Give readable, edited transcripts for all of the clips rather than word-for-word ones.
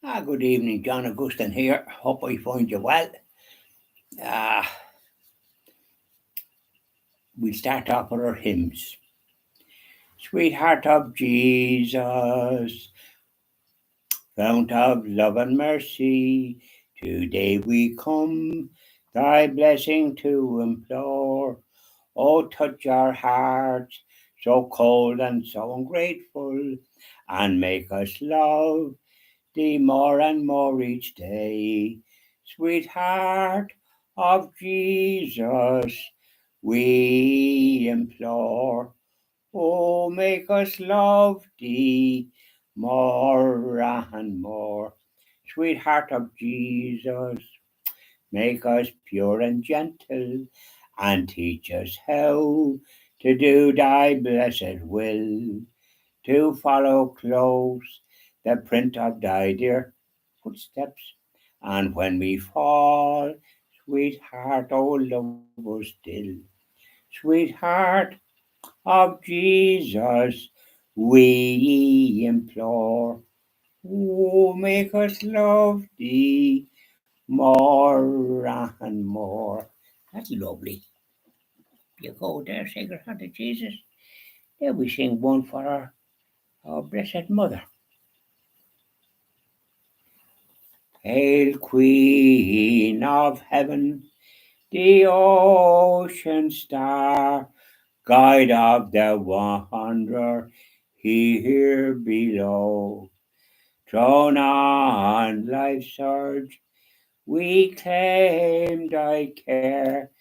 Good evening, John Augustine here. Hope I find you well. Ah, we'll start off with our hymns. Sweetheart of Jesus, fount of love and mercy, today we come thy blessing to implore. Oh, touch our hearts, so cold and so ungrateful, and make us love thee more and more each day. Sweetheart of Jesus, we implore. Oh, make us love thee more and more. Sweetheart of Jesus, make us pure and gentle, and teach us how to do thy blessed will, to follow close the print of thy dear footsteps. And when we fall, sweetheart, oh, love us still. Sweetheart of Jesus, we implore. Oh, make us love thee more and more. That's lovely. You go there, Sacred Heart of Jesus. There we sing one for our Blessed Mother. Hail, Queen of Heaven, the ocean star, guide of the wanderer here below. Thrown on life's surge, we claim thy care.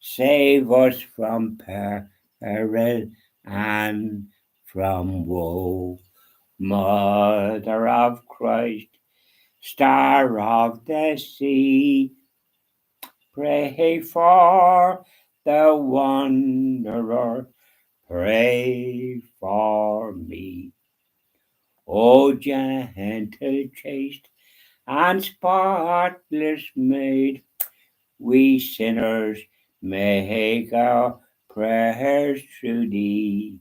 Save us from peril and from woe. Mother of Christ, Star of the sea, pray for the wanderer, pray for me. O gentle, chaste, and spotless maid, we sinners make our prayers through thee.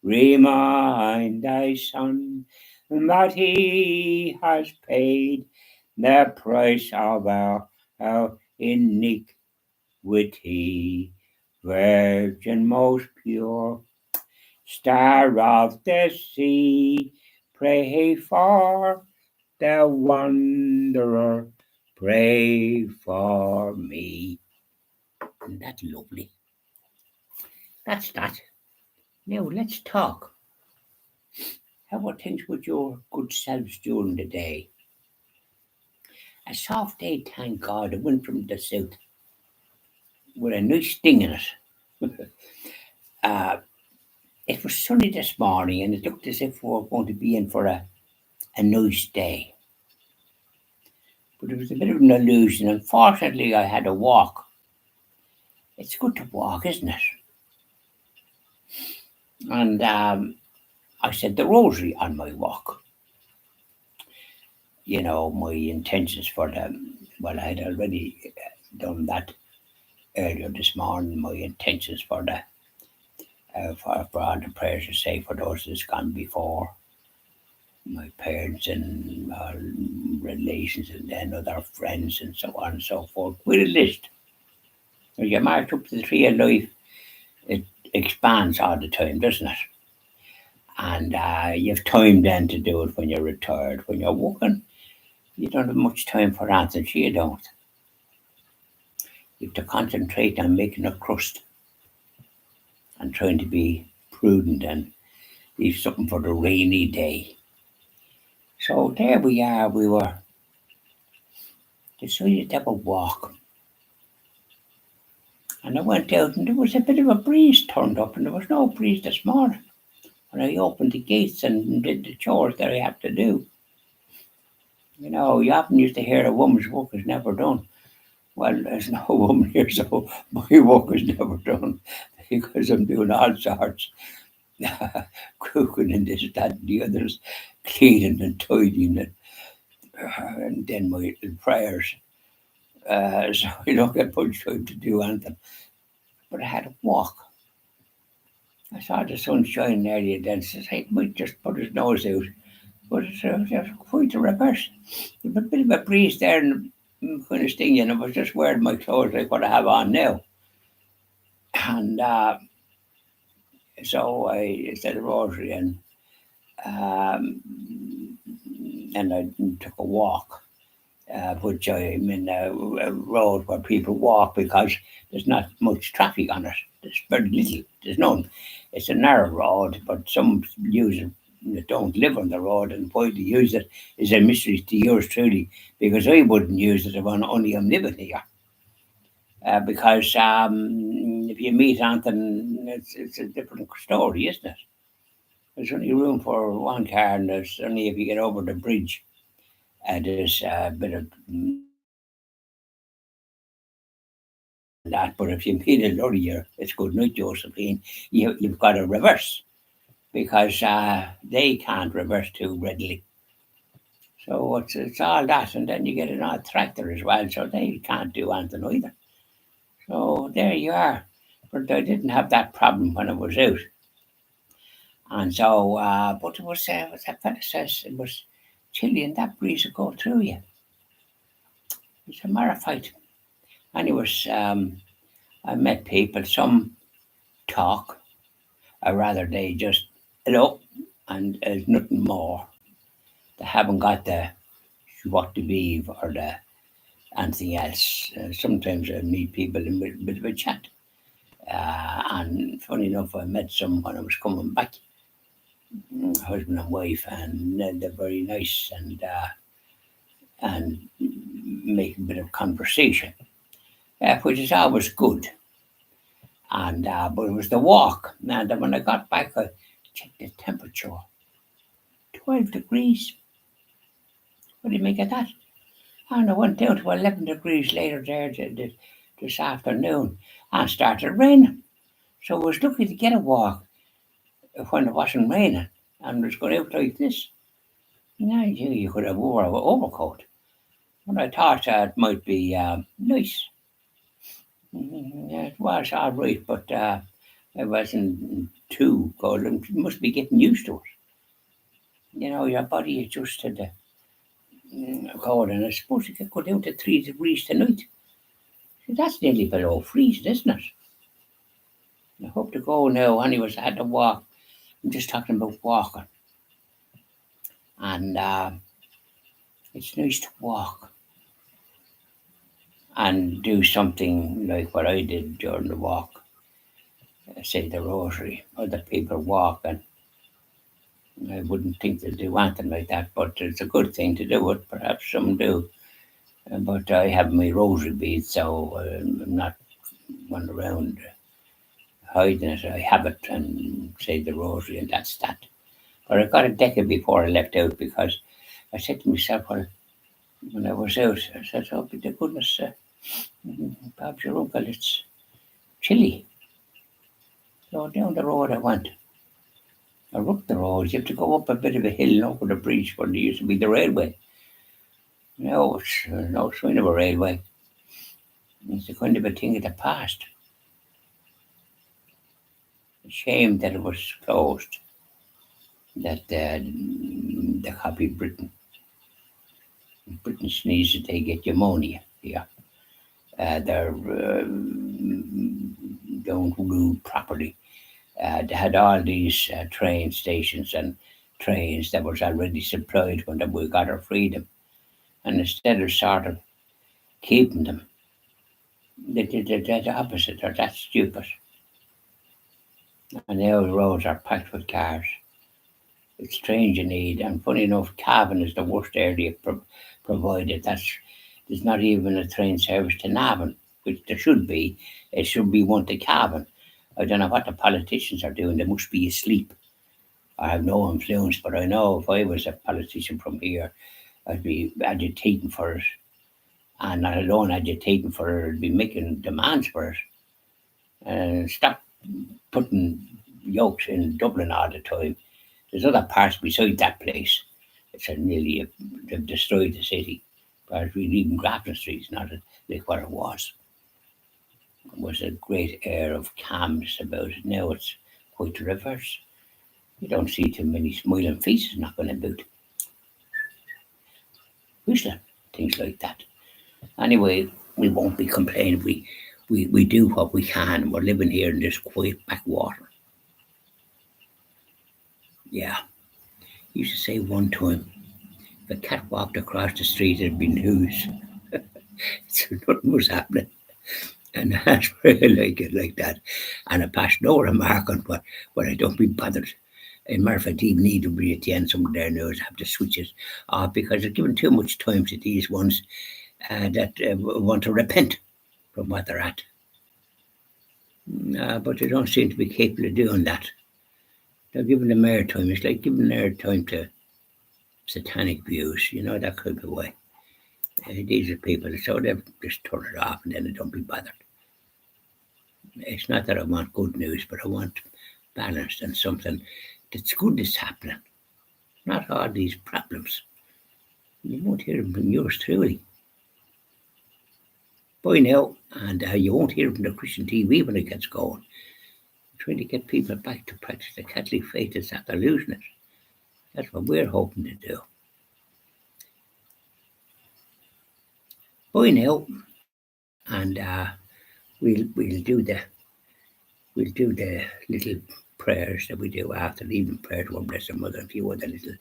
Remind thy Son that he has paid the price of our iniquity. Virgin most pure, Star of the sea, pray for the wanderer, pray for me. And that's lovely. That's that. Now let's talk. How were things with your good selves during the day? A soft day, thank God. It went from the south with a nice sting in it. uh, it was sunny this morning, and it looked as if we were going to be in for a nice day. But it was a bit of an illusion. Unfortunately, I had a walk. It's good to walk, isn't it? And I said the rosary on my walk. You know, my intentions for well, I had already done that earlier this morning. My intentions for for all the prayers to say for those that's gone before, my parents and relations, and then other friends, and so on and so forth. With a list. When you march up to the tree of life, it expands all the time, doesn't it? And you have time then to do it when you're retired. When you're working, you don't have much time for answering. You don't. You have to concentrate on making a crust and trying to be prudent and leave something for the rainy day. So there we are. We were decided to have a walk. And I went out, and there was a bit of a breeze turned up, and there was no breeze this morning. When I opened the gates and did the chores that I had to do. You know, you often used to hear a woman's work is never done. Well, there's no woman here, so my work is never done because I'm doing all sorts. Cooking and this, that, and the others, cleaning and tidying, and then my prayers. So I don't get much time to do anything. But I had a walk. I saw the sun shining earlier then, so I might just put his nose out But it's quite the reverse. There's a bit of a breeze there and kind of stinging. I was just wearing my clothes like what I have on now. And so I said a rosary um, and I took a walk, which I'm in a road where people walk because there's not much traffic on it. There's very little. There's none. It's a narrow road, but some users that don't live on the road and why they use it is a mystery to yours truly, because I wouldn't use it if only I'm living here. Because if you meet Anthony, it's a different story, isn't it? There's only room for one car, and there's only if you get over the bridge. There's a bit of that, but if you meet a lorry, it's good night, Josephine. You've got to reverse because they can't reverse too readily. So it's all that, and then you get an odd tractor as well, so they can't do anything either. So there you are. But I didn't have that problem when I was out. And so, but it was, that fella says it was chilly and that breeze would go through you. It's a marafight. And it was, I met people, some talk, or rather they just, hello, and there's nothing more. They haven't got the what to be or the anything else. Sometimes I meet people in a bit of a chat. And funny enough, I met some when I was coming back, husband and wife, and they're very nice and make a bit of conversation, which is always good. And but it was the walk. And when I got back, I checked the temperature, 12 degrees. What do you make of that? And I went down to 11 degrees later there this afternoon, and started raining. So I was lucky to get a walk when it wasn't raining, and it was going out like this. You could have wore an overcoat. And I thought it might be nice. Yeah, it was all right, but it wasn't too cold. You must be getting used to it. Your body adjusts to the cold, and I suppose you could go down to 3 degrees tonight. So that's nearly below freezing, isn't it? I hope to go now. Anyways, I had to walk. I'm just talking about walking. And it's nice to walk and do something like what I did during the walk. Say the rosary. Other people walk, and I wouldn't think they'd do anything like that, but it's a good thing to do it. Perhaps some do. But I have my rosary beads, so I'm not going around hiding it. I have it and say the rosary, and that's that. But I got a decade before I left out because I said to myself, well, when I was out, I said, oh, be the goodness, perhaps your uncle, it's chilly. So down the road I went. I up the road. You have to go up a bit of a hill and over the bridge where there used to be the railway. Now it's no sign of a railway. It's a kind of a thing of the past. A shame that it was closed. That the copy Britain. Britain sneezes, they get pneumonia. Yeah. They're don't rule properly. They had all these train stations and trains that was already supplied when we got our freedom. And instead of sort of keeping them, they did the opposite. They're that stupid. And now the roads are packed with cars. It's strange indeed. And funny enough, Cavan is the worst area provided. There's not even a train service to Navan, which there should be. It should be one to Cavan. I don't know what the politicians are doing. They must be asleep. I have no influence, but I know if I was a politician from here, I'd be agitating for it. And not alone agitating for it, I'd be making demands for it. And stop putting yokes in Dublin all the time. There's other parts beside that place. They've destroyed the city. But even Grafton Street is not like what it was. It was a great air of calmness about it. Now it's quite the reverse. You don't see too many smiling faces knocking about. things like that. Anyway, we won't be complaining. We do what we can. We're living here in this quiet backwater. Yeah. Used to say one time, if a cat walked across the street, it'd be news. So nothing was happening. And that's why I like it like that. And I pass no remark on what I don't be bothered. And matter of fact, even need to be at the end, some of their news have to switch it off because they're giving too much time to these ones that want to repent from what they're at. But they don't seem to be capable of doing that. They're giving them airtime. It's like giving airtime to satanic views, that kind of way. These are people, so they just turn it off and then they don't be bothered. It's not that I want good news, but I want balanced and something that's good is happening. Not all these problems. You won't hear them from yours truly. Bye now, and you won't hear from the Christian TV when it gets going. I'm trying to get people back to practice the Catholic faith as after losing it. That's what we're hoping to do. Bye now, and we'll do the little prayers that we do after leaving prayer to our Blessed Mother and a few other little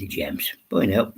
gems. Bye now.